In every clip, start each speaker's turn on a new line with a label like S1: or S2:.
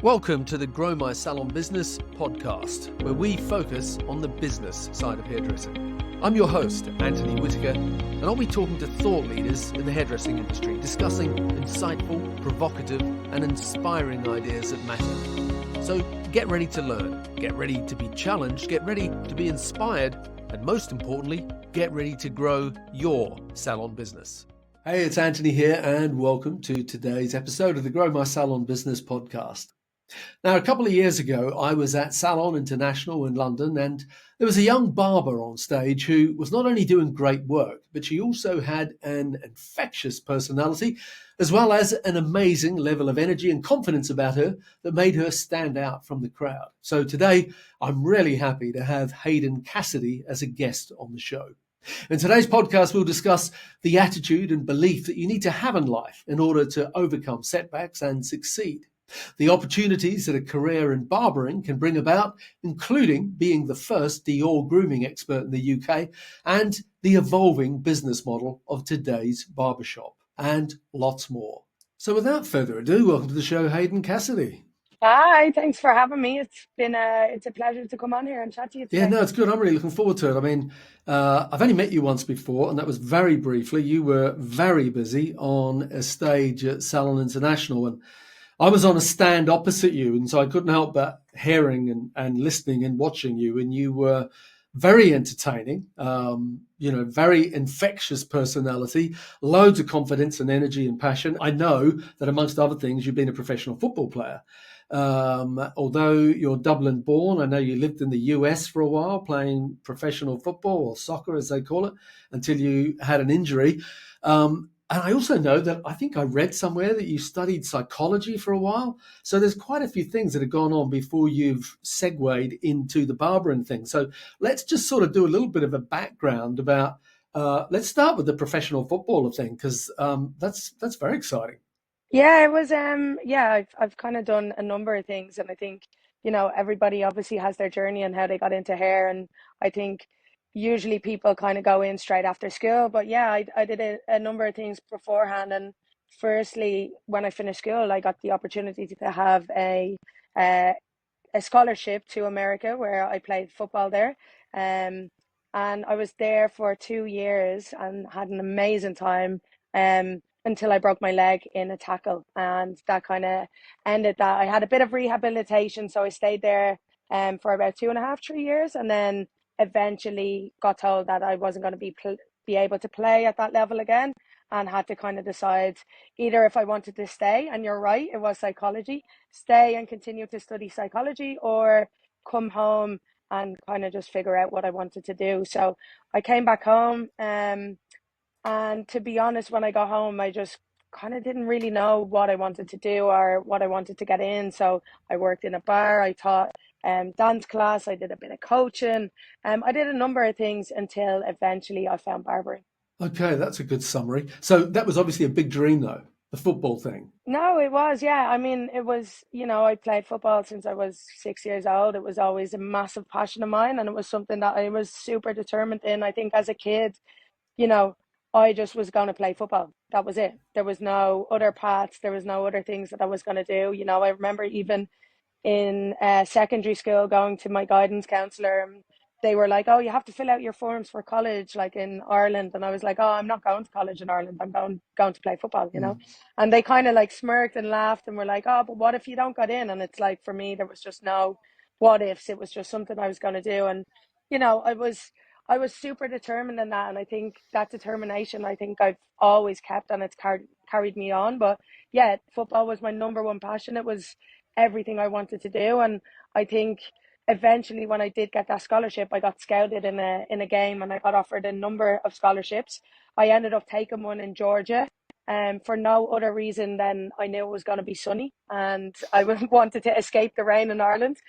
S1: Welcome to the Grow My Salon Business podcast, where we focus on the business side of hairdressing. I'm your host, Anthony Whitaker, and I'll be talking to thought leaders in the hairdressing industry, discussing insightful, provocative, and inspiring ideas that matter. So get ready to learn, get ready to be challenged, get ready to be inspired, and most importantly, get ready to grow your salon business. Hey, it's Anthony here, and welcome to today's episode of the Grow My Salon Business podcast. Now, a couple of years ago, I was at Salon International in London, and there was a young barber on stage who was not only doing great work, but she also had an infectious personality, as well as an amazing level of energy and confidence about her that made her stand out from the crowd. So today, I'm really happy to have Hayden Cassidy as a guest on the show. In today's podcast, we'll discuss the attitude and belief that you need to have in life in order to overcome setbacks and succeed. The opportunities that a career in barbering can bring about, including being the first Dior Grooming Expert in the UK, and the evolving business model of today's barbershop, and lots more. So without further ado, welcome to the show, Hayden Cassidy.
S2: Hi, thanks for having me. It's a pleasure to come on here and chat to you today.
S1: Yeah, no, it's good. I'm really looking forward to it. I mean, I've only met you once before, and that was very briefly. You were very busy on a stage at Salon International, and I was on a stand opposite you, and so I couldn't help but hearing and listening and watching you, and you were very entertaining, very infectious personality, loads of confidence and energy and passion. I know that amongst other things, you've been a professional football player. Although you're Dublin born, I know you lived in the US for a while playing professional football or soccer, as they call it, until you had an injury. And I also know that I think I read somewhere that you studied psychology for a while. So there's quite a few things that have gone on before you've segued into the barbering thing. So let's just sort of do a little bit of a background about, let's start with the professional footballer thing, because that's very exciting.
S2: Yeah, it was I've kind of done a number of things, and I think, everybody obviously has their journey and how they got into hair, and I think usually people kind of go in straight after school, but yeah, I did a number of things beforehand. And firstly, when I finished school, I got the opportunity to have uh, a scholarship to America where I played football there. And I was there for 2 years and had an amazing time until I broke my leg in a tackle. And that kind of ended that. I had a bit of rehabilitation, so I stayed there for about 2.5, 3 years, and then eventually got told that I wasn't going to be able to play at that level again, and had to kind of decide either if I wanted to stay, and you're right, it was psychology, stay and continue to study psychology, or come home and kind of just figure out what I wanted to do. So I came back home, and to be honest, when I got home, I just kind of didn't really know what I wanted to do or what I wanted to get in. So I worked in a bar, I taught dance class, I did a bit of coaching, I did a number of things until eventually I found barbering.
S1: Okay, that's a good summary. So that was obviously a big dream, though, the football thing.
S2: No, it was, yeah. I mean, it was, I played football since I was 6 years old. It was always a massive passion of mine, and it was something that I was super determined in. I think as a kid, you know, I just was going to play football. That was it. There was no other paths. There was no other things that I was going to do. I remember even in secondary school going to my guidance counselor, and they were like, "Oh, you have to fill out your forms for college, like in Ireland." And I was like, "Oh, I'm not going to college in Ireland. I'm going to play football." And they kind of like smirked and laughed and were like, "Oh, but what if you don't get in?" And it's like, for me, there was just no what ifs. It was just something I was going to do. And I was super determined in that, and I think that determination, I think I've always kept, and it's carried me on. But yeah, football was my number one passion. It was everything I wanted to do, and I think eventually when I did get that scholarship, I got scouted in a game, and I got offered a number of scholarships. I ended up taking one in Georgia, for no other reason than I knew it was going to be sunny, and I wanted to escape the rain in Ireland.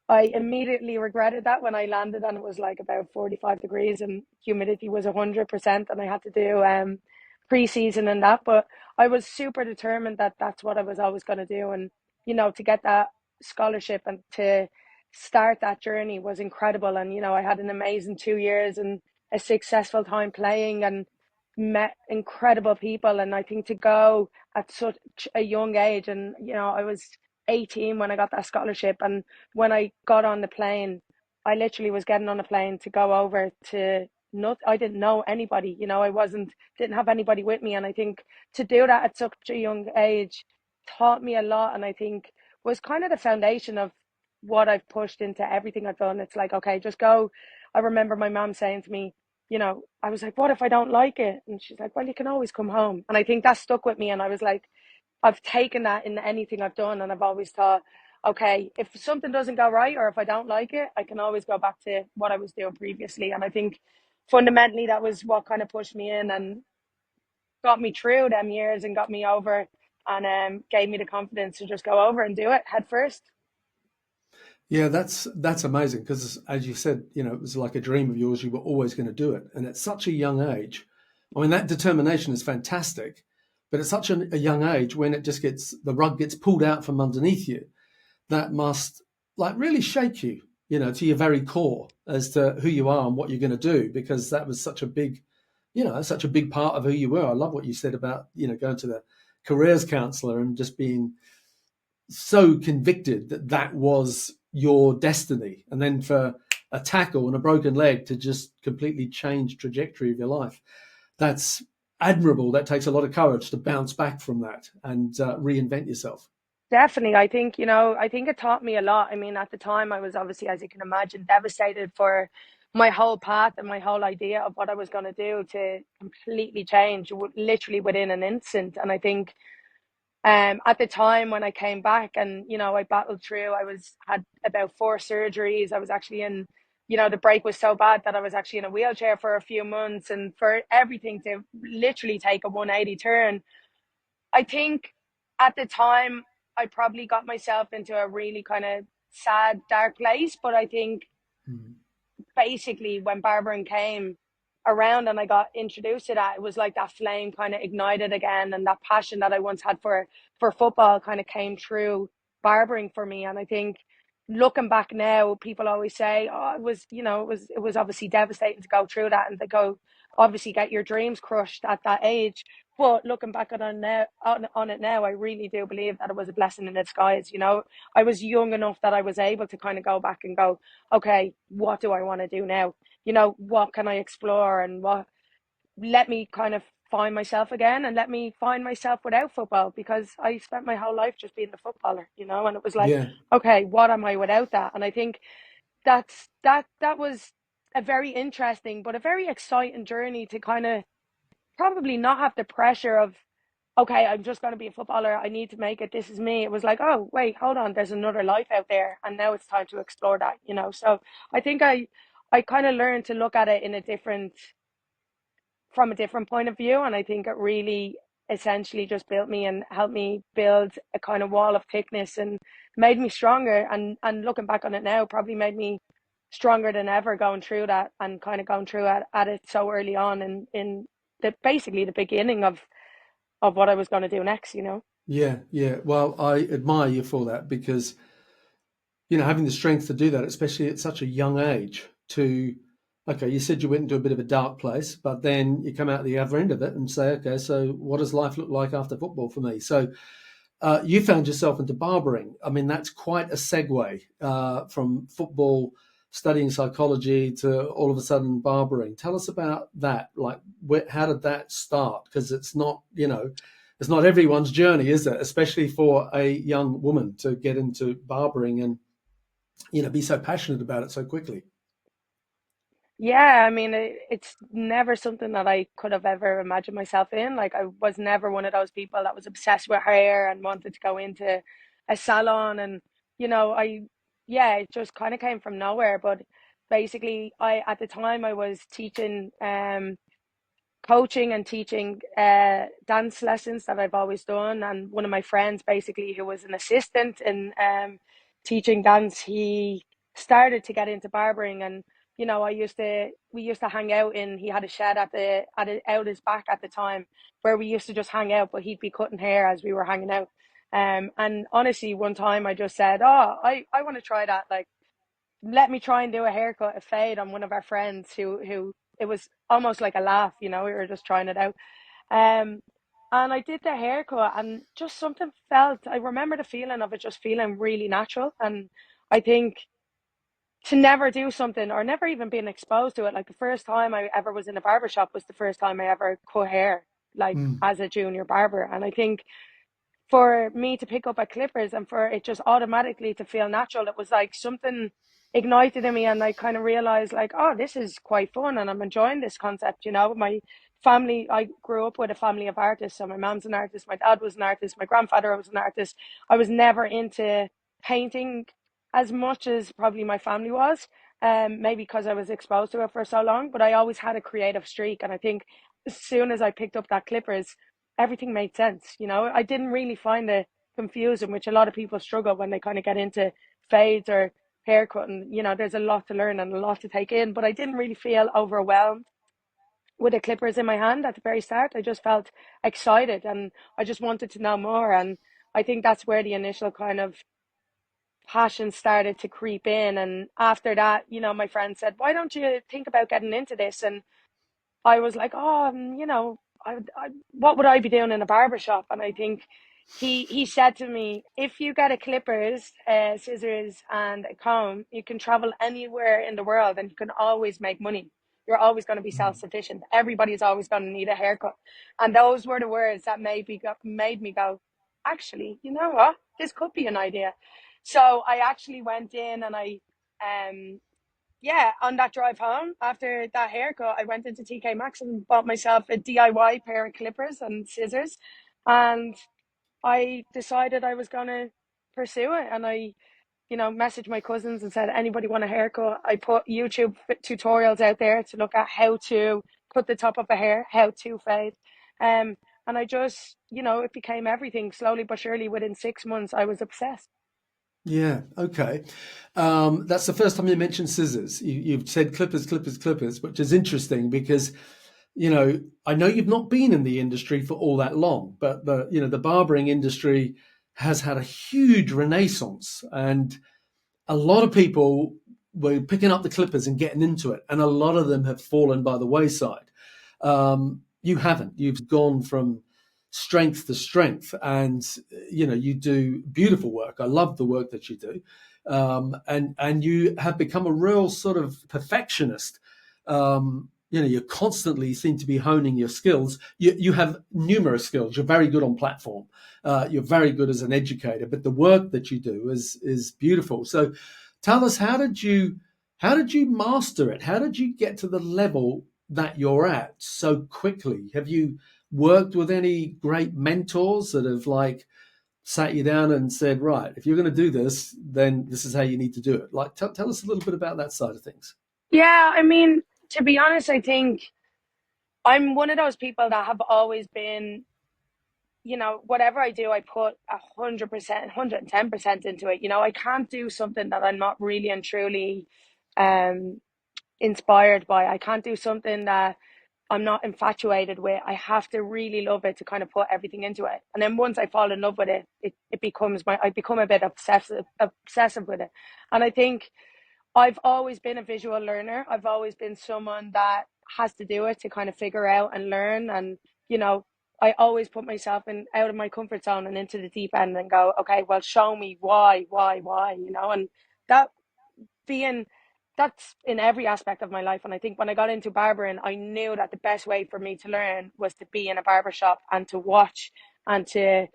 S2: I immediately regretted that when I landed, and it was like about 45 degrees and humidity was 100%, and I had to do pre-season and that. But I was super determined that that's what I was always going to do. And, to get that scholarship and to start that journey was incredible. And, I had an amazing 2 years and a successful time playing, and met incredible people. And I think to go at such a young age, and, I was 18 when I got that scholarship. And when I got on the plane, I literally was getting on a plane to go over to not, I didn't know anybody, you know, didn't have anybody with me. And I think to do that at such a young age taught me a lot. And I think was kind of the foundation of what I've pushed into everything I've done. It's like, okay, just go. I remember my mom saying to me, you know, I was like, what if I don't like it? And she's like, well, you can always come home. And I think that stuck with me. And I was like, I've taken that in anything I've done, and I've always thought, okay, if something doesn't go right or if I don't like it, I can always go back to what I was doing previously. And I think fundamentally that was what kind of pushed me in and got me through them years and got me over and gave me the confidence to just go over and do it head first.
S1: Yeah, that's amazing because, as you said, you know, it was like a dream of yours. You were always going to do it, and at such a young age. I mean, that determination is fantastic, but at such a young age, when it just gets the rug gets pulled out from underneath you, that must like really shake you, you know, to your very core as to who you are and what you're going to do, because that was such a big, you know, such a big part of who you were. I love what you said about, you know, going to the careers counselor and just being so convicted that that was your destiny, and then for a tackle and a broken leg to just completely change trajectory of your life. That's admirable. That takes a lot of courage to bounce back from that and reinvent yourself.
S2: Definitely. I think, you know, I think it taught me a lot. I mean, at the time, I was obviously, as you can imagine, devastated for my whole path and my whole idea of what I was going to do to completely change literally within an instant. And I think at the time when I came back and, you know, I battled through, had about 4 surgeries. I was actually in, you know, the break was so bad that I was actually in a wheelchair for a few months, and for everything to literally take a 180 turn. I think at the time I probably got myself into a really kind of sad, dark place. But I think
S1: Mm.
S2: basically when barbering came around and I got introduced to that, it was like that flame kind of ignited again, and that passion that I once had for football kind of came through barbering for me. And I think looking back now, people always say, "Oh, it was, you know, it was obviously devastating to go through that and to go obviously get your dreams crushed at that age." But looking back on it now, I really do believe that it was a blessing in disguise. You know, I was young enough that I was able to kind of go back and go, okay, what do I want to do now? You know, what can I explore, and what let me kind of find myself again, and let me find myself without football, because I spent my whole life just being a footballer, you know, and it was like,
S1: Yeah,
S2: okay, what am I without that? And I think that was a very interesting but a very exciting journey to kind of probably not have the pressure of, okay, I'm just going to be a footballer. I need to make it. This is me. It was like, oh, wait, hold on. There's another life out there. And now it's time to explore that, you know? So I think I kind of learned to look at it from a different point of view. And I think it really essentially just built me and helped me build a kind of wall of thickness and made me stronger. And looking back on it now, probably made me stronger than ever going through that and kind of going through at it so early on in basically the beginning of what I was going to do next, you know?
S1: yeah, yeah. Well, I admire you for that because, you know, having the strength to do that, especially at such a young age, to, okay, you said you went into a bit of a dark place, but then you come out the other end of it and say, okay, so what does life look like after football for me? So you found yourself into barbering. I mean, that's quite a segue from football, studying psychology, to all of a sudden barbering. Tell us about that. Like, how did that start? Because it's not, you know, it's not everyone's journey, is it? Especially for a young woman to get into barbering and, you know, be so passionate about it so quickly.
S2: Yeah, I mean, it's never something that I could have ever imagined myself in. Like, I was never one of those people that was obsessed with hair and wanted to go into a salon. And, you know, yeah, it just kind of came from nowhere. But basically, at the time, I was teaching, coaching and teaching dance lessons that I've always done. And one of my friends, basically, who was an assistant in teaching dance, he started to get into barbering. And you know, we used to hang out in. He had a shed out his back at the time, where we used to just hang out. But he'd be cutting hair as we were hanging out. And honestly, one time I just said, "Oh, I want to try that. Like, let me try and do a haircut, a fade on one of our friends who it was almost like a laugh, you know, we were just trying it out." Um, And I did the haircut, and just something felt, I remember the feeling of it just feeling really natural. And I think to never do something or never even being exposed to it, like the first time I ever was in a barbershop was the first time I ever cut hair, like
S1: Mm.
S2: as a junior barber. And I think for me to pick up at clippers and for it just automatically to feel natural, it was like something ignited in me, and I kind of realized like, oh, this is quite fun and I'm enjoying this concept. My family, I grew up with a family of artists. So my mom's an artist, my dad was an artist, my grandfather was an artist. I was never into painting as much as probably my family was, maybe because I was exposed to it for so long, but I always had a creative streak. And I think as soon as I picked up that clippers, everything made sense. I didn't really find it confusing, which a lot of people struggle when they kind of get into fades or haircut. And, there's a lot to learn and a lot to take in, but I didn't really feel overwhelmed with the clippers in my hand at the very start. I just felt excited and I just wanted to know more. And I think that's where the initial kind of passion started to creep in. And after that, my friend said, why don't you think about getting into this? And I was like, oh, what would I be doing in a barber shop? And I think he said to me, if you get a clippers, scissors, and a comb, you can travel anywhere in the world and you can always make money. You're always going to be self-sufficient. Everybody's always going to need a haircut. And those were the words that made me go, actually, you know what? This could be an idea. So I actually went in and um, on that drive home after that haircut, I went into TK Maxx and bought myself a DIY pair of clippers and scissors. And I decided I was going to pursue it. And I, messaged my cousins and said, anybody want a haircut? I put YouTube tutorials out there to look at how to cut the top of a hair, how to fade. Um, and I just, it became everything slowly but surely. Within 6 months, I was obsessed.
S1: Yeah, okay. That's the first time you mentioned scissors. You've said clippers, clippers, clippers, which is interesting because, I know you've not been in the industry for all that long, but the barbering industry has had a huge renaissance, and a lot of people were picking up the clippers and getting into it, and a lot of them have fallen by the wayside. You haven't. You've gone from strength to strength, and you do beautiful work. I love the work that you do, and you have become a real sort of perfectionist. You constantly seem to be honing your skills. You have numerous skills. You're very good on platform. You're very good as an educator, but the work that you do is beautiful. So, tell us, how did you master it? How did you get to the level that you're at so quickly? Have you worked with any great mentors that have like sat you down and said, right, if you're going to do this, then this is how you need to do it? Like, tell us a little bit about that side of things.
S2: Yeah, I mean, to be honest, I think I'm one of those people that have always been, whatever I do, I put 100%, 110% into it. I can't do something that I'm not really and truly um inspired by. I can't do something that I'm not infatuated with. I have to really love it to kind of put everything into it. And then once I fall in love with it, it becomes I become a bit obsessive with it. And I think I've always been a visual learner. I've always been someone that has to do it to kind of figure out and learn. And, you know, I always put myself in out of my comfort zone and into the deep end and go, okay, well, show me why, and that being that's in every aspect of my life. And I think when I got into barbering, I knew that the best way for me to learn was to be in a barber shop and to watch and to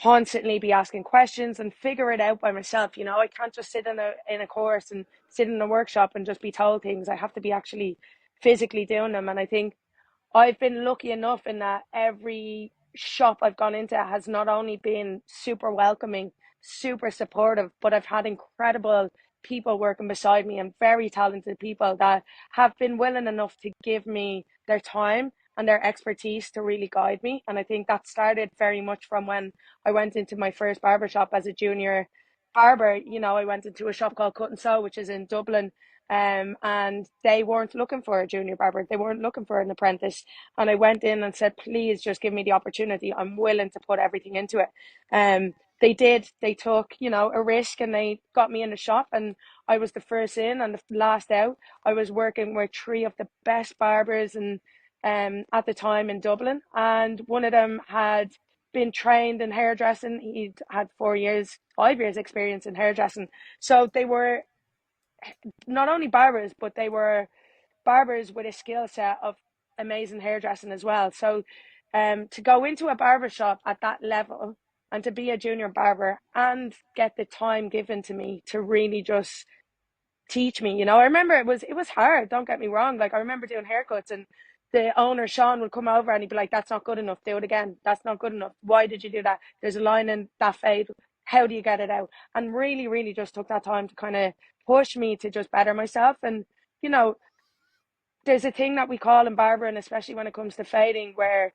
S2: constantly be asking questions and figure it out by myself. I can't just sit in a course and sit in a workshop and just be told things. I have to be actually physically doing them. And I think I've been lucky enough in that every shop I've gone into has not only been super welcoming, super supportive, but I've had incredible people working beside me and very talented people that have been willing enough to give me their time and their expertise to really guide me. And I think that started very much from when I went into my first barbershop as a junior barber. I went into a shop called Cut and Sew, which is in Dublin. And they weren't looking for a junior barber. They weren't looking for an apprentice. And I went in and said, please just give me the opportunity. I'm willing to put everything into it. They did. They took, a risk and they got me in the shop, and I was the first in and the last out. I was working with three of the best barbers and at the time in Dublin, and one of them had been trained in hairdressing. He'd had 4 years, 5 years experience in hairdressing. So they were not only barbers, but they were barbers with a skill set of amazing hairdressing as well. So to go into a barber shop at that level and to be a junior barber and get the time given to me to really just teach me, I remember it was hard, don't get me wrong. Like, I remember doing haircuts, and the owner Sean would come over and he'd be like, "That's not good enough, do it again. That's not good enough. Why did you do that? There's a line in that fade. How do you get it out?" And really, really just took that time to kind of push me to just better myself. And you know there's a thing that we call in barbering, especially when it comes to fading, where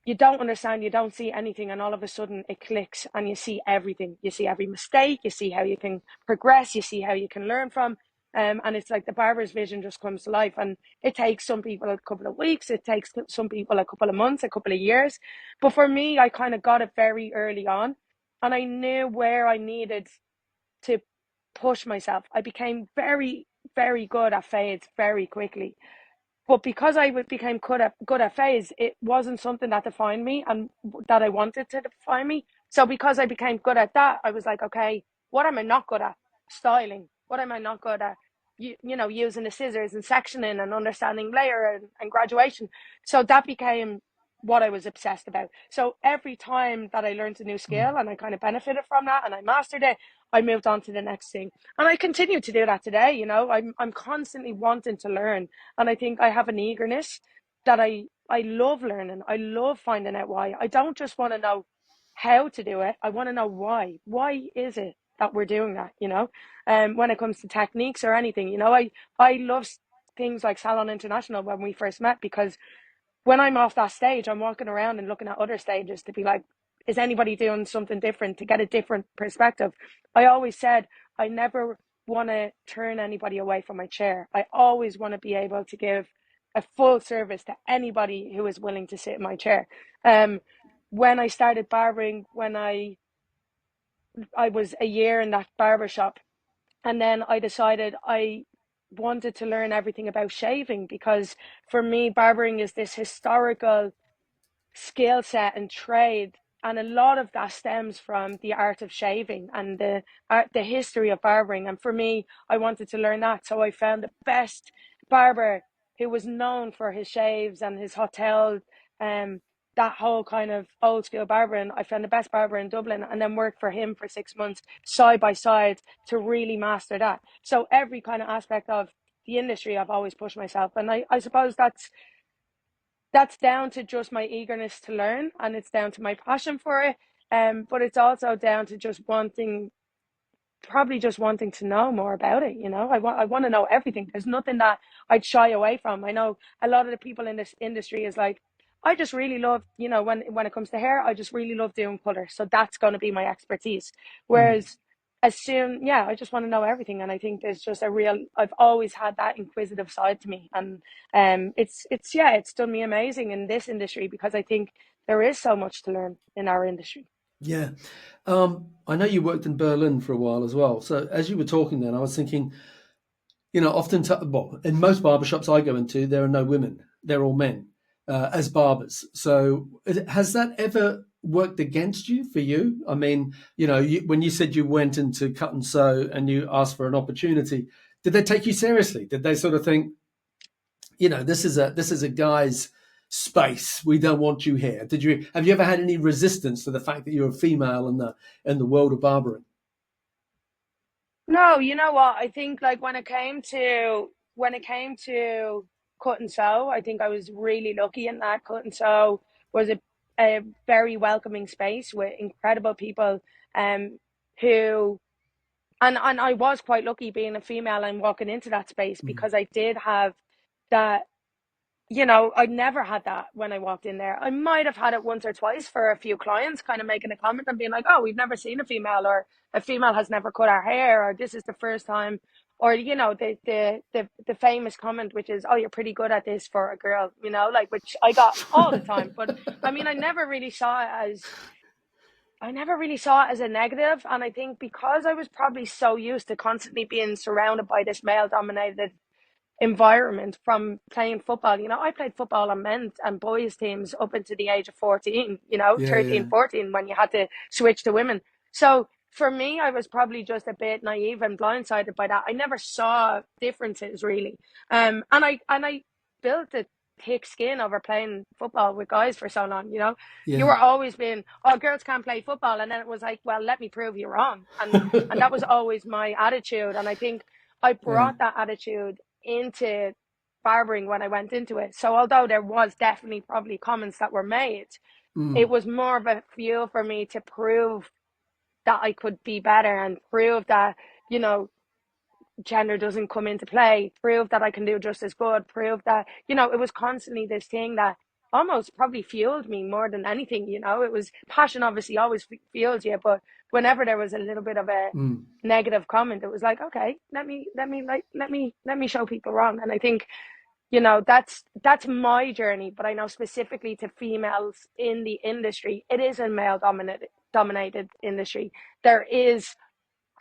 S2: you don't understand, you don't see anything, and all of a sudden it clicks and you see everything. You see every mistake, you see how you can progress, you see how you can learn from. And it's like the barber's vision just comes to life. And it takes some people a couple of weeks, it takes some people a couple of months, a couple of years. But for me, I kind of got it very early on, and I knew where I needed to push myself. I became very, very good at fades very quickly, but because I became good at phase, it wasn't something that defined me and that I wanted to define me. So because I became good at that, I was like, okay, what am I not good at? Styling. What am I not good at? Using the scissors and sectioning and understanding layer and graduation. So that became what I was obsessed about. So every time that I learned a new skill and I kind of benefited from that and I mastered it, I moved on to the next thing. And I continue to do that today. I'm constantly wanting to learn, and I think I have an eagerness that I love learning. I love finding out why. I don't just want to know how to do it. I want to know why. Why is it that we're doing that? When it comes to techniques or anything, I love things like Salon International when we first met, because when I'm off that stage, I'm walking around and looking at other stages to be like, is anybody doing something different, to get a different perspective? I always said I never want to turn anybody away from my chair. I always want to be able to give a full service to anybody who is willing to sit in my chair. When I started barbering, when I was a year in that barber shop, and then I decided I wanted to learn everything about shaving, because for me, barbering is this historical skill set and trade, and a lot of that stems from the art of shaving and the history of barbering. And for me, I wanted to learn that, so I found the best barber who was known for his shaves and his hotel, um that whole kind of old school barbering. I found the best barber in Dublin and then worked for him for 6 months side by side to really master that. So every kind of aspect of the industry, I've always pushed myself, and I suppose that's down to just my eagerness to learn, and it's down to my passion for it. But it's also down to just probably just wanting to know more about it. I want to know everything. There's nothing that I'd shy away from. I know a lot of the people in this industry is like, I just really love, when it comes to hair, I just really love doing color, so that's going to be my expertise. Whereas I just want to know everything. And I think there's just I've always had that inquisitive side to me. And it's done me amazing in this industry, because I think there is so much to learn in our industry.
S1: Yeah. I know you worked in Berlin for a while as well. So as you were talking then, I was thinking, often, well, in most barbershops I go into, there are no women. They're all men as barbers. So has that ever worked against you for you? I mean, when you said you went into cut and sew and you asked for an opportunity, did they take you seriously? Did they sort of think, this is a guy's space. We don't want you here. Have you ever had any resistance to the fact that you're a female in the world of barbering?
S2: No, you know what? I think, like, when it came to cut and sew, I think I was really lucky in that cut and sew was a very welcoming space with incredible people, um who and I was quite lucky being a female and walking into that space,
S1: Mm.
S2: because I did have that. I never had that when I walked in there. I might have had it once or twice for a few clients kind of making a comment and being like, "Oh, we've never seen a female," or "A female has never cut our hair," or "This is the first time," or the famous comment, which is, "Oh, you're pretty good at this for a girl," like, which I got all the time. But I mean, I never really saw it as a negative. And I think because I was probably so used to constantly being surrounded by this male dominated environment from playing football. You know, I played football on men's and boys teams up into the age of 14, you know,
S1: Yeah,
S2: 13,
S1: yeah,
S2: 14, when you had to switch to women. So for me, I was probably just a bit naive and blindsided by that. I never saw differences really. And I built a thick skin over playing football with guys for so long, you know. You
S1: yeah.
S2: were always being, oh, girls can't play football, and then it was like, well, let me prove you wrong. And that was always my attitude. And I think I
S1: Yeah.
S2: brought that attitude into barbering when I went into it. So although there was definitely probably comments that were made, it
S1: Mm,
S2: was more of a fuel for me to prove that I could be better and prove that, you know, gender doesn't come into play, prove that I can do just as good, prove that, you know, it was constantly this thing that almost probably fueled me more than anything, you know. It was passion, obviously always fuels you, but whenever there was a little bit of a
S1: mm,
S2: negative comment, it was like, okay, let me show people wrong. And I think, you know, that's my journey, but I know specifically to females in the industry, it is a male dominated industry. There is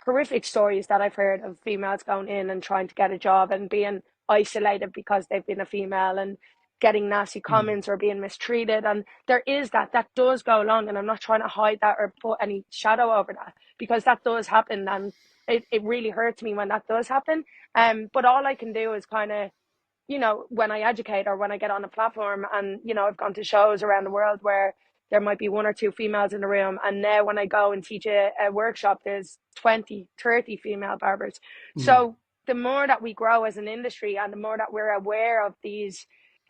S2: horrific stories that I've heard of females going in and trying to get a job and being isolated because they've been a female and getting nasty
S1: mm.
S2: comments or being mistreated. And there is that does go along. And I'm not trying to hide that or put any shadow over that, because that does happen. And it really hurts me when that does happen. But all I can do is kind of, you know, when I educate or when I get on a platform, and, you know, I've gone to shows around the world where there might be one or two females in the room. And now when I go and teach a workshop, there's 20, 30 female barbers.
S1: Mm,
S2: So the more that we grow as an industry and the more that we're aware of these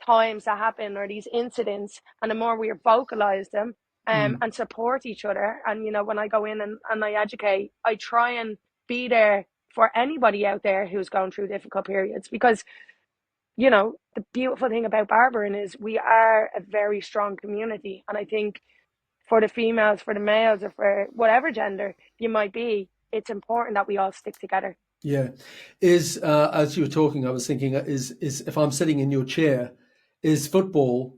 S2: times that happen or these incidents, and the more we vocalize them,
S1: mm.
S2: and support each other. And, you know, when I go in and I educate, I try and be there for anybody out there who's going through difficult periods, because, you know, the beautiful thing about barbering is we are a very strong community. And I think for the females, for the males, or for whatever gender you might be, it's important that we all stick together.
S1: Yeah. Is as you were talking, I was thinking, is if I'm sitting in your chair, is football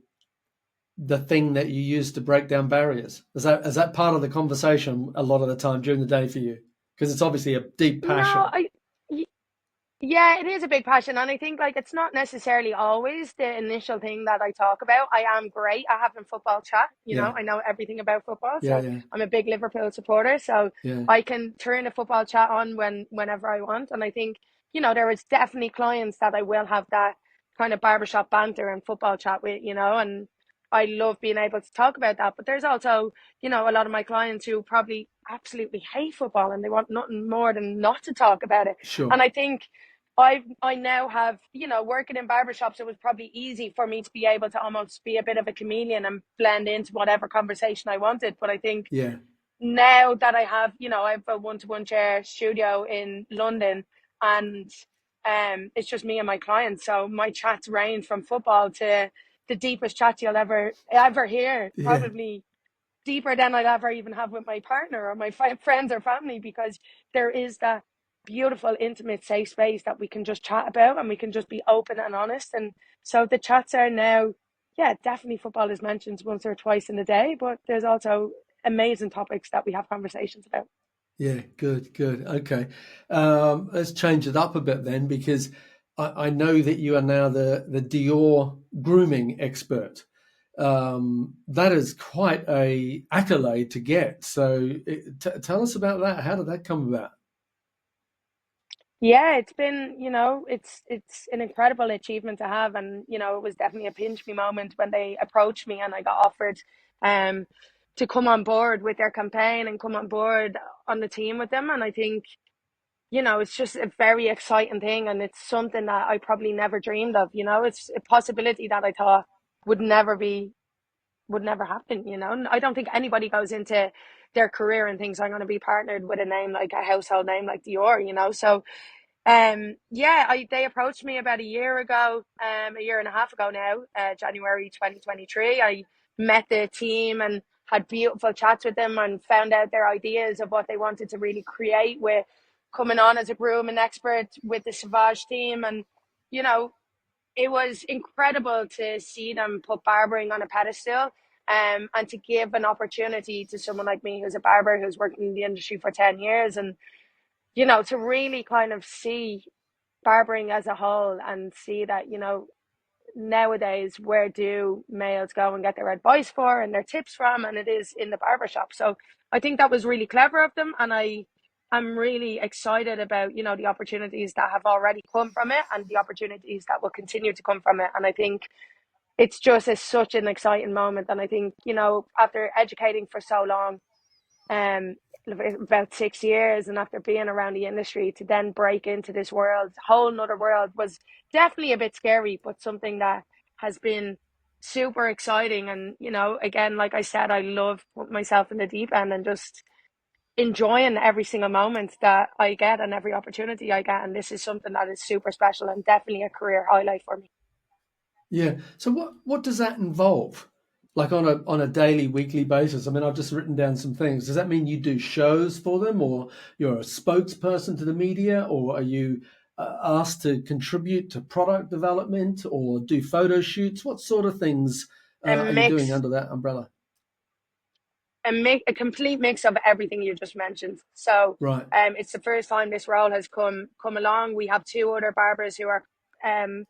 S1: the thing that you use to break down barriers? Is that part of the conversation a lot of the time during the day for you? Because it's obviously a deep
S2: No,
S1: passion.
S2: yeah, it is a big passion, and I think like it's not necessarily always the initial thing that I talk about. I am great at having football chat. You know,
S1: Yeah.
S2: I know everything about football,
S1: Yeah.
S2: so
S1: Yeah.
S2: I'm a big Liverpool supporter. So
S1: Yeah.
S2: I can turn a football chat on whenever I want, and I think, you know, there is definitely clients that I will have that kind of barbershop banter and football chat with. You know, and I love being able to talk about that. But there's also, you know, a lot of my clients who probably absolutely hate football and they want nothing more than not to talk about it. And
S1: Sure.
S2: I think I now have, you know, working in barbershops, it was probably easy for me to be able to almost be a bit of a chameleon and blend into whatever conversation I wanted. But I think
S1: Yeah.
S2: now that I have, you know, I have a one-to-one chair studio in London, and it's just me and my clients. So my chats range from football to the deepest chat you'll ever hear,
S1: Yeah.
S2: probably deeper than I'd ever even have with my partner or my friends or family, because there is that beautiful, intimate, safe space that we can just chat about and we can just be open and honest. And so the chats are now, yeah, definitely football is mentioned once or twice in a day, but there's also amazing topics that we have conversations about.
S1: Yeah, good, good. Okay. Let's change it up a bit then, because I know that you are now the Dior grooming expert. That is quite a accolade to get. So tell us about that. How did that come about?
S2: Yeah, it's been, you know, it's an incredible achievement to have. And, you know, it was definitely a pinch me moment when they approached me and I got offered um to come on board with their campaign and come on board on the team with them. And I think, you know, it's just a very exciting thing, and it's something that I probably never dreamed of. You know, it's a possibility that I thought would never be would never happen, you know. And I don't think anybody goes into their career and thinks I'm going to be partnered with a name like a household name like Dior, you know. So yeah, they approached me about a year and a half ago now, January 2023. I met the team and had beautiful chats with them and found out their ideas of what they wanted to really create with coming on as a grooming expert with the Sauvage team. And, you know, it was incredible to see them put barbering on a pedestal, and to give an opportunity to someone like me who's a barber who's worked in the industry for 10 years, and, you know, to really kind of see barbering as a whole and see that, nowadays where do males go and get their advice for and their tips from, and it is in the barbershop. So I think that was really clever of them, and I'm really excited about, the opportunities that have already come from it and the opportunities that will continue to come from it. And I think it's such an exciting moment. And I think, after educating for so long, um, about 6 years, and after being around the industry, to then break into this world, whole nother world, was definitely a bit scary, but something that has been super exciting. And, again, like I said, I love putting myself in the deep end and just enjoying every single moment that I get and every opportunity I get. And this is something that is super special and definitely a career highlight for me.
S1: Yeah. So what does that involve? Like on a daily, weekly basis? I mean, I've just written down some things. Does that mean you do shows for them, or you're a spokesperson to the media, or are you asked to contribute to product development or do photo shoots? What sort of things
S2: A
S1: are you doing
S2: mix
S1: under that umbrella?
S2: a complete mix of everything you just mentioned. So
S1: Right.
S2: it's the first time this role has come along. We have two other barbers who are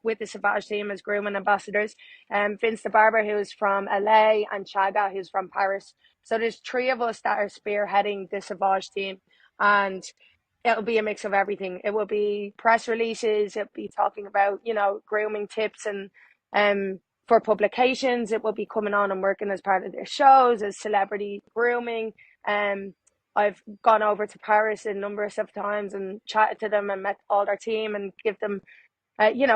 S2: with the Savage team as grooming ambassadors. Vince the barber, who's from LA, and Chaga, who's from Paris. So there's three of us that are spearheading the Savage team, and it'll be a mix of everything. It will be press releases. It'll be talking about, grooming tips and um for publications. It will be coming on and working as part of their shows as celebrity grooming. Um, I've gone over to Paris a number of times and chatted to them and met all their team and give them,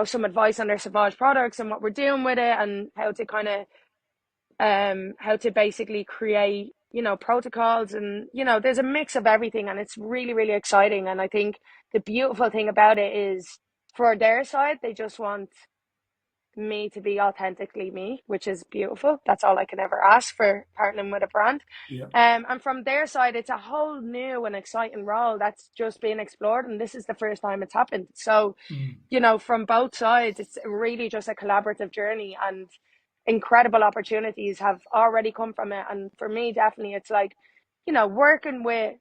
S2: some advice on their Savage products and what we're doing with it, and how to basically create, protocols. And, there's a mix of everything, and it's really, really exciting. And I think the beautiful thing about it is, for their side, they just want me to be authentically me, which is beautiful. That's all I can ever ask for partnering with a brand.
S1: Yeah.
S2: And from their side, it's a whole new and exciting role that's just being explored, and this is the first time it's happened. So,
S1: Mm.
S2: from both sides, it's really just a collaborative journey, and incredible opportunities have already come from it. And for me, definitely, it's like, you know, working with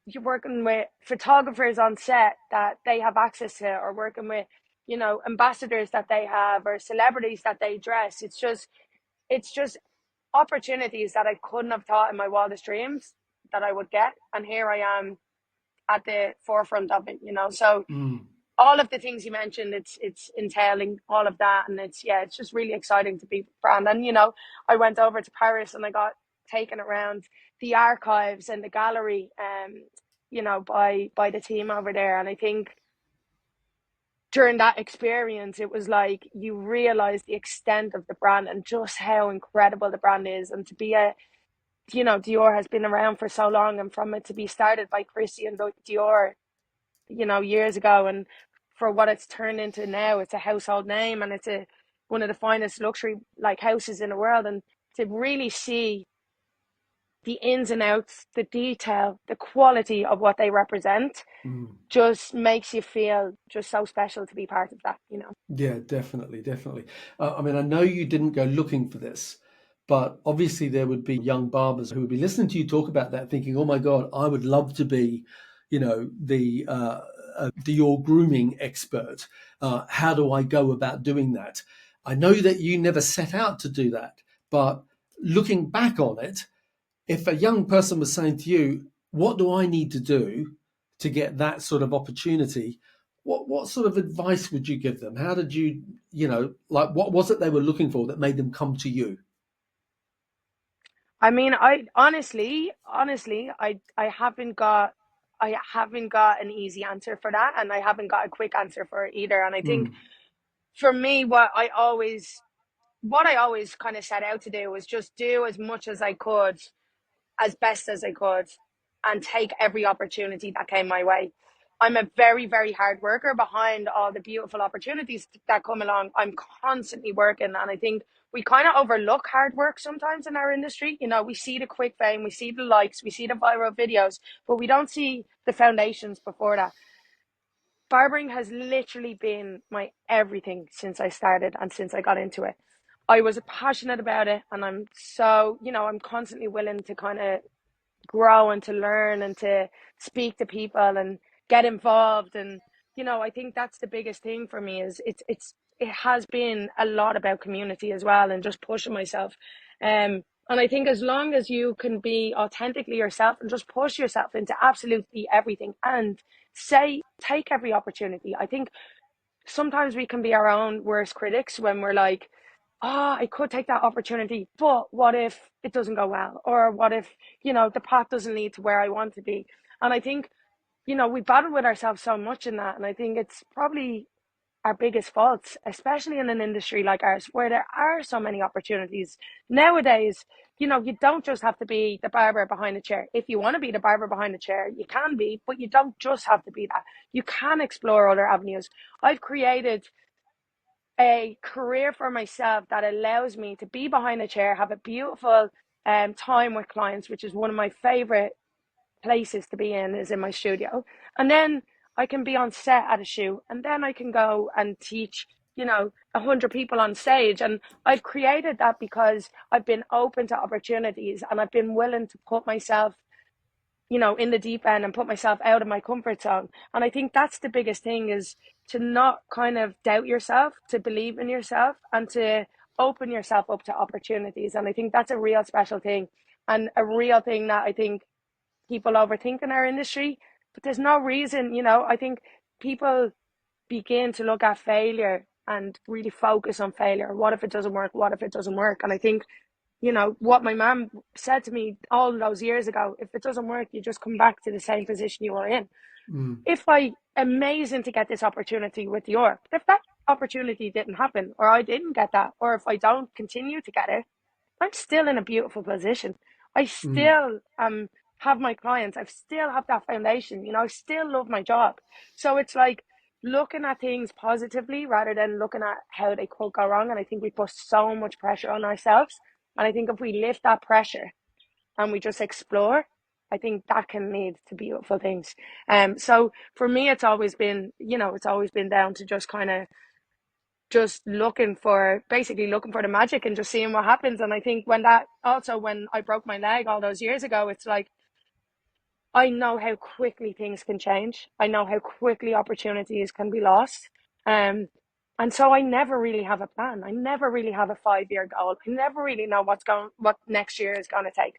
S2: you're working with photographers on set that they have access to, or working with, ambassadors that they have, or celebrities that they dress. It's just opportunities that I couldn't have thought in my wildest dreams that I would get, and here I am at the forefront of it. So
S1: Mm.
S2: all of the things you mentioned, it's entailing all of that, and it's just really exciting to be brand. And I went over to Paris and I got taken around the archives and the gallery, by the team over there. And I think during that experience, it was like you realize the extent of the brand and just how incredible the brand is. And to be Dior has been around for so long, and from it to be started by Chrissy and Dior, years ago, and for what it's turned into now, it's a household name, and it's one of the finest luxury like houses in the world. And to really see the ins and outs, the detail, the quality of what they represent,
S1: Mm.
S2: just makes you feel just so special to be part of that.
S1: Yeah, definitely, definitely. I mean, I know you didn't go looking for this, but obviously there would be young barbers who would be listening to you talk about that, thinking, "Oh my God, I would love to be, the Dior grooming expert. How do I go about doing that?" I know that you never set out to do that, but looking back on it, if a young person was saying to you, "What do I need to do to get that sort of opportunity?" What sort of advice would you give them? How did you, like, what was it they were looking for that made them come to you?
S2: I mean, I honestly, I haven't got an easy answer for that, and I haven't got a quick answer for it either. And I think
S1: Mm.
S2: for me, what I always kind of set out to do was just do as much as I could, as best as I could, and take every opportunity that came my way. I'm a very, very hard worker behind all the beautiful opportunities that come along. I'm constantly working, and I think we kind of overlook hard work sometimes in our industry. We see the quick fame, we see the likes, we see the viral videos, but we don't see the foundations before that. Barbering has literally been my everything since I started and since I got into it. I was passionate about it, and I'm constantly willing to kind of grow and to learn and to speak to people and get involved. And I think that's the biggest thing for me is it has been a lot about community as well and just pushing myself. And I think as long as you can be authentically yourself and just push yourself into absolutely everything and take every opportunity. I think sometimes we can be our own worst critics when we're like, oh, I could take that opportunity, but what if it doesn't go well? Or what if, the path doesn't lead to where I want to be? And I think, we battle with ourselves so much in that. And I think it's probably our biggest faults, especially in an industry like ours, where there are so many opportunities. Nowadays, you don't just have to be the barber behind the chair. If you want to be the barber behind the chair, you can be, but you don't just have to be that. You can explore other avenues. I've created a career for myself that allows me to be behind a chair, have a beautiful time with clients, which is one of my favorite places to be in is in my studio. And then I can be on set at a shoot, and then I can go and teach, 100 people on stage. And I've created that because I've been open to opportunities and I've been willing to put myself, in the deep end and put myself out of my comfort zone. And I think that's the biggest thing is to not kind of doubt yourself, to believe in yourself and to open yourself up to opportunities. And I think that's a real special thing and a real thing that I think people overthink in our industry. But there's no reason, I think people begin to look at failure and really focus on failure. What if it doesn't work? What if it doesn't work? And I think what my mom said to me all those years ago, if it doesn't work, you just come back to the same position you were in. If I amazing to get this opportunity with Dior, if that opportunity didn't happen, or I didn't get that, or if I don't continue to get it, I'm still in a beautiful position. I still have my clients. I still have that foundation. I still love my job. So it's like looking at things positively rather than looking at how they could go wrong. And I think we put so much pressure on ourselves. And I think if we lift that pressure and we just explore, I think that can lead to beautiful things. So for me, it's always been, it's always been down to just kind of just basically looking for the magic and just seeing what happens. And I think when I broke my leg all those years ago, it's like, I know how quickly things can change. I know how quickly opportunities can be lost. And so I never really have a plan. I never really have a 5-year goal. I never really know what next year is going to take.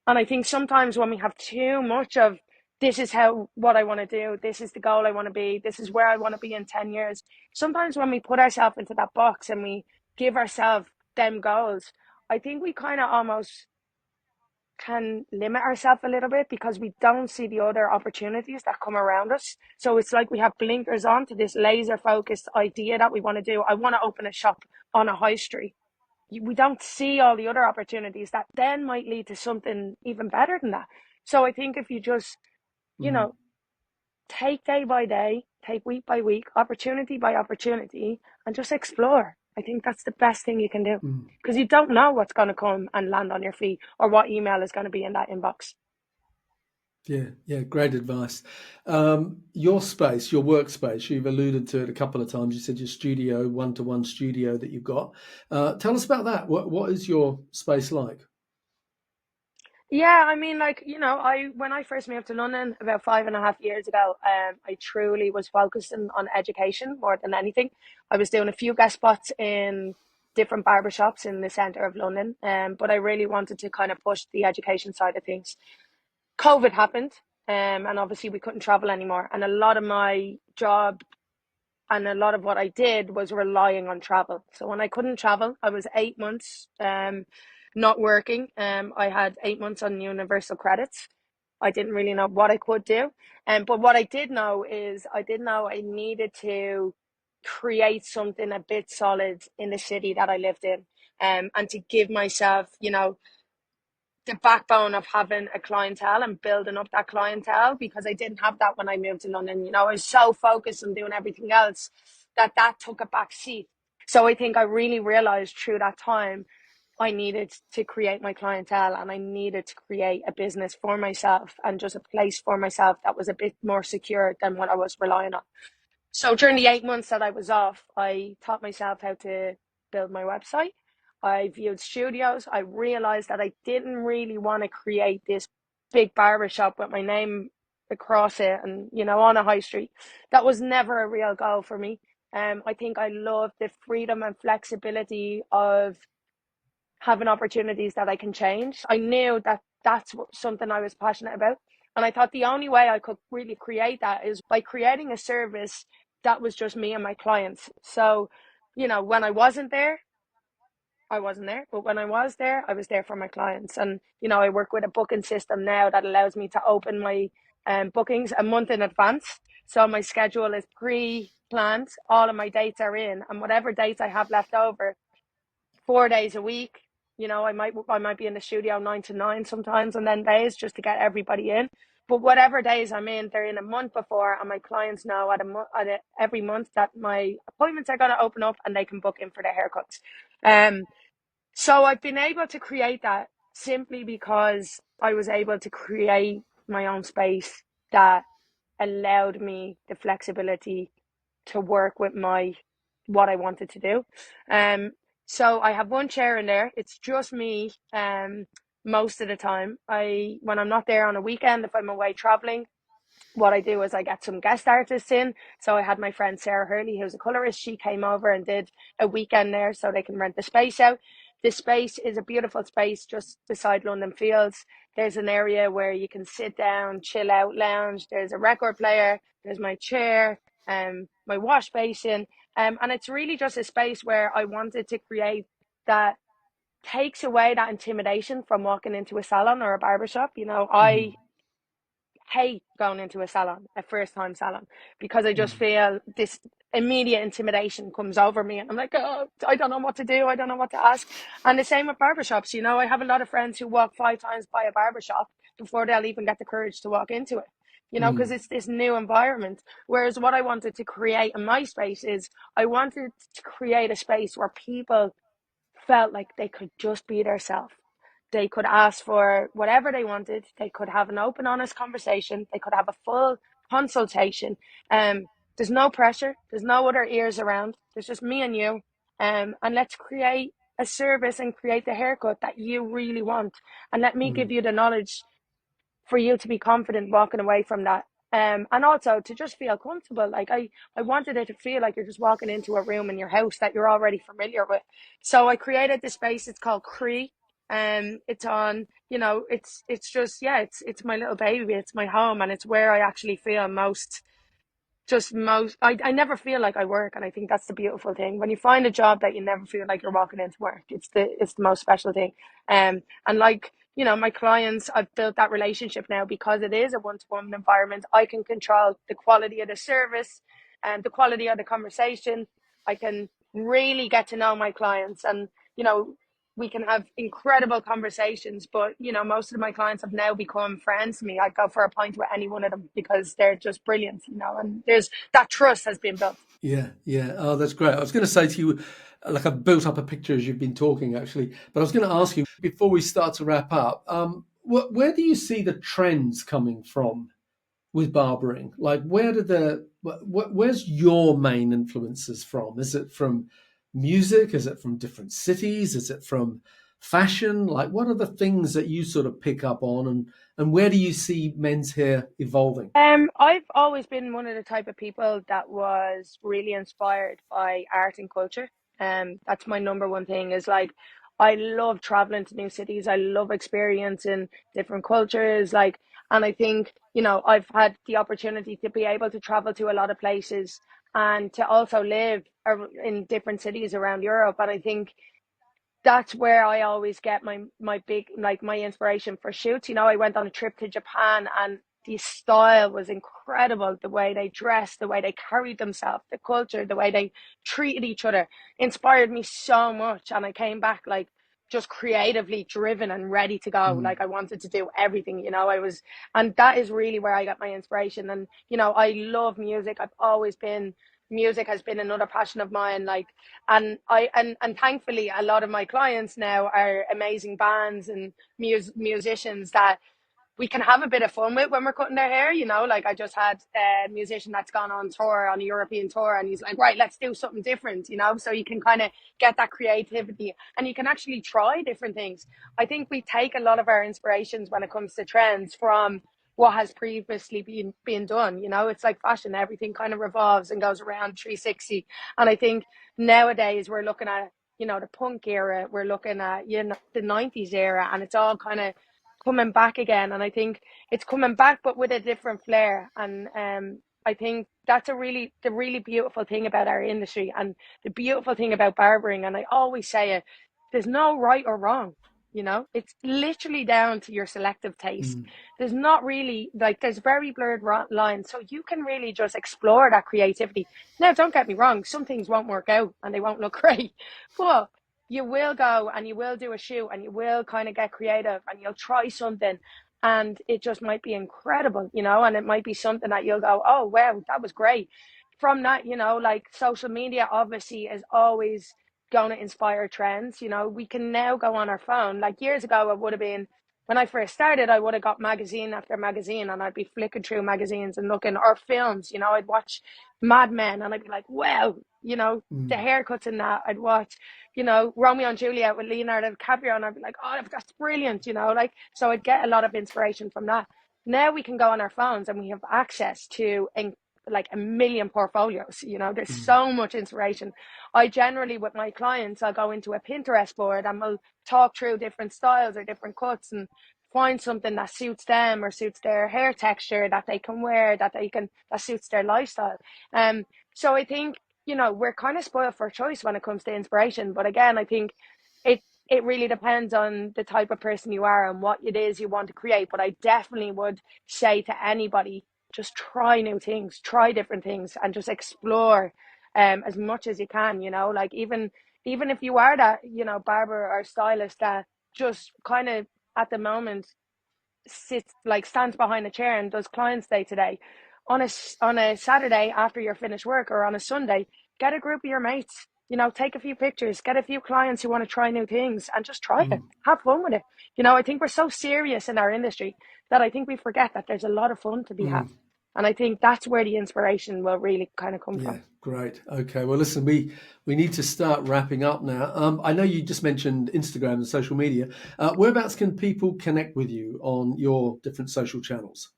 S2: And I think sometimes when we have too much of this is what I want to do, this is the goal I want to be, this is where I want to be in 10 years. Sometimes when we put ourselves into that box and we give ourselves them goals, I think we kind of almost can limit ourselves a little bit because we don't see the other opportunities that come around us. So it's like we have blinkers on to this laser focused idea that we want to do. I want to open a shop on a high street. We don't see all the other opportunities that then might lead to something even better than that. So I think if you just, you know, take day by day, take week by week, opportunity by opportunity, and just explore. I think that's the best thing you can do because you don't know what's going to come and land on your feet or what email is going to be in that inbox.
S1: Yeah, great advice. Your space, your workspace, you've alluded to it a couple of times. You said your studio, one-to-one studio that you've got. Tell us about that. What is your space like?
S2: Yeah, I mean, like, when I first moved to London about 5.5 years ago, I truly was focusing on education more than anything. I was doing a few guest spots in different barbershops in the centre of London, but I really wanted to kind of push the education side of things. COVID happened, and obviously we couldn't travel anymore. And a lot of my job and a lot of what I did was relying on travel. So when I couldn't travel, I was 8 months not working. I had 8 months on universal credits. I didn't really know what I could do. But what I did know is I did know I needed to create something a bit solid in the city that I lived in, and to give myself, the backbone of having a clientele and building up that clientele because I didn't have that when I moved to London. I was so focused on doing everything else that took a back seat. So I think I really realized through that time I needed to create my clientele and I needed to create a business for myself and just a place for myself that was a bit more secure than what I was relying on. So during the 8 months that I was off, I taught myself how to build my website. I viewed studios. I realized that I didn't really want to create this big barber shop with my name across it and, on a high street. That was never a real goal for me. I think I love the freedom and flexibility of having opportunities that I can change. I knew that that's something I was passionate about. And I thought the only way I could really create that is by creating a service that was just me and my clients. So, when I wasn't there, I wasn't there. But when I was there, I was there for my clients. And, I work with a booking system now that allows me to open my bookings a month in advance. So my schedule is pre-planned. All of my dates are in. And whatever dates I have left over, 4 days a week. I might be in the studio 9 to 9 sometimes, and then days just to get everybody in. But whatever days I'm in, they're in a month before, and my clients know every month that my appointments are going to open up, and they can book in for their haircuts. So I've been able to create that simply because I was able to create my own space that allowed me the flexibility to work with what I wanted to do. So I have one chair in there. It's just me most of the time. When I'm not there on a weekend, if I'm away traveling, what I do is I get some guest artists in. So I had my friend Sarah Hurley, who's a colorist. She came over and did a weekend there so they can rent the space out. This space is a beautiful space just beside London Fields. There's an area where you can sit down, chill out, lounge. There's a record player. There's my chair, my wash basin. And it's really just a space where I wanted to create that takes away that intimidation from walking into a salon or a barbershop. I hate going into a salon, a first time salon, because I just feel this immediate intimidation comes over me and I'm like, oh, I don't know what to do. I don't know what to ask. And the same with barbershops. I have a lot of friends who walk 5 times by a barbershop before they'll even get the courage to walk into it, because it's this new environment. Whereas what I wanted to create in my space is I wanted to create a space where people felt like they could just be themselves. They could ask for whatever they wanted. They could have an open, honest conversation. They could have a full consultation. There's no pressure. There's no other ears around. There's just me and you. And let's create a service and create the haircut that you really want. And let me give you the knowledge for you to be confident walking away from that. And also to just feel comfortable. Like I wanted it to feel like you're just walking into a room in your house that you're already familiar with. So I created this space. It's called Cree. It's on, it's just, yeah, it's my little baby. It's my home, and it's where I actually feel I never feel like I work, and I think that's the beautiful thing. When you find a job that you never feel like you're walking into work, it's the most special thing. And like, my clients, I've built that relationship now because it is a one-to-one environment. I can control the quality of the service and the quality of the conversation. I can really get to know my clients, and we can have incredible conversations. But most of my clients have now become friends to me. I'd go for a pint with any one of them because they're just brilliant, and there's that trust has been built.
S1: Yeah, yeah. Oh, that's great. I was going to say to you, like, I've built up a picture as you've been talking, actually. But I was going to ask you before we start to wrap up, where do you see the trends coming from with barbering? Like, where's your main influences from? Is it from music? Is it from different cities? Is it from fashion? Like, what are the things that you sort of pick up on, and where do you see men's hair evolving?
S2: I've always been one of the type of people that was really inspired by art and culture. That's my number one thing is like, I love traveling to new cities. I love experiencing different cultures. And I think, I've had the opportunity to be able to travel to a lot of places and to also live in different cities around Europe. And I think that's where I always get my big, like, my inspiration for shoots. I went on a trip to Japan, and the style was incredible. The way they dressed, the way they carried themselves, the culture, the way they treated each other inspired me so much. And I came back like just creatively driven and ready to go. Like I wanted to do everything, and that is really where I got my inspiration. And, I love music. Music has been another passion of mine. And thankfully a lot of my clients now are amazing bands and musicians that we can have a bit of fun with when we're cutting their hair. Like I just had a musician that's gone on tour, on a European tour, and he's like, right, let's do something different, so you can kind of get that creativity and you can actually try different things. I think we take a lot of our inspirations when it comes to trends from what has previously been done. You know, it's like fashion, everything kind of revolves and goes around 360. And I think nowadays we're looking at, you know, the punk era, we're looking at, you know, the 90s era, and it's all kind of coming back again. And I think it's coming back but with a different flair. And I think that's the really beautiful thing about our industry, and the beautiful thing about barbering. And I always say it, there's no right or wrong. You know, it's literally down to your selective taste. There's not really, like, there's very blurred lines. So you can really just explore that creativity. Now, don't get me wrong, some things won't work out and they won't look great, but you will go and you will do a shoot and you will kind of get creative and you'll try something, and it just might be incredible, you know, and it might be something that you'll go, oh, wow, that was great. From that, you know, like, social media obviously is always going to inspire trends. You know, we can now go on our phone. Like, years ago, it would have been, when I first started, I would have got magazine after magazine and I'd be flicking through magazines and looking, or films, you know, I'd watch Mad Men and I'd be like, wow, you know, the haircuts in that. I'd watch, you know, Romeo and Juliet with Leonardo DiCaprio and I'd be like, oh, that's brilliant, you know, like, so I'd get a lot of inspiration from that. Now we can go on our phones and we have access to like a million portfolios. You know, there's so much inspiration. I generally, with my clients, I'll go into a Pinterest board and we'll talk through different styles or different cuts and find something that suits them or suits their hair texture, that they can wear, that suits their lifestyle. So I think, you know, we're kind of spoiled for choice when it comes to inspiration. But again, I think it really depends on the type of person you are and what it is you want to create. But I definitely would say to anybody, just try new things, try different things, and just explore as much as you can. You know, like, even if you are that, you know, barber or stylist that just kind of at the moment stands behind a chair and does clients day to day, on a Saturday after you're finished work, or on a Sunday, get a group of your mates, you know, take a few pictures, get a few clients who want to try new things, and just try it, have fun with it. You know, I think we're so serious in our industry that I think we forget that there's a lot of fun to be had. And I think that's where the inspiration will really kind of come from.
S1: Yeah, great. Okay, well, listen, we need to start wrapping up now. I know you just mentioned Instagram and social media. Whereabouts can people connect with you on your different social channels?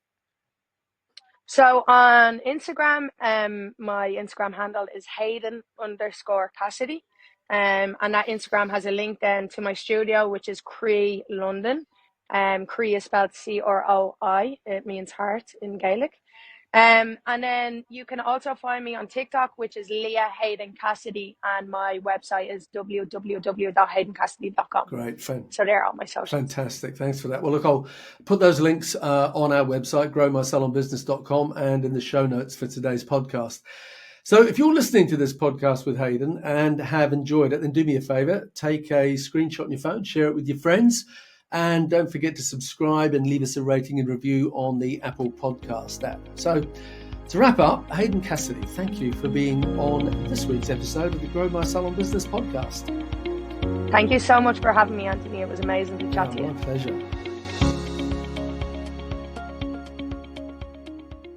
S2: So on Instagram, my Instagram handle is Hayden_Cassidy. And that Instagram has a link then to my studio, which is Cree London. Cree is spelled Croi. It means heart in Gaelic. And then you can also find me on TikTok, which is Leah Hayden Cassidy, and my website is www.haydencassidy.com.
S1: Great.
S2: So they're all my socials.
S1: Fantastic. Thanks for that. Well, look, I'll put those links on our website, growmysalonbusiness.com, and in the show notes for today's podcast. So if you're listening to this podcast with Hayden and have enjoyed it, then do me a favor, take a screenshot on your phone, share it with your friends. And don't forget to subscribe and leave us a rating and review on the Apple Podcast app. So to wrap up, Hayden Cassidy, thank you for being on this week's episode of the Grow My Salon Business podcast.
S2: Thank you so much for having me, Anthony. It was amazing to chat to you.
S1: My pleasure.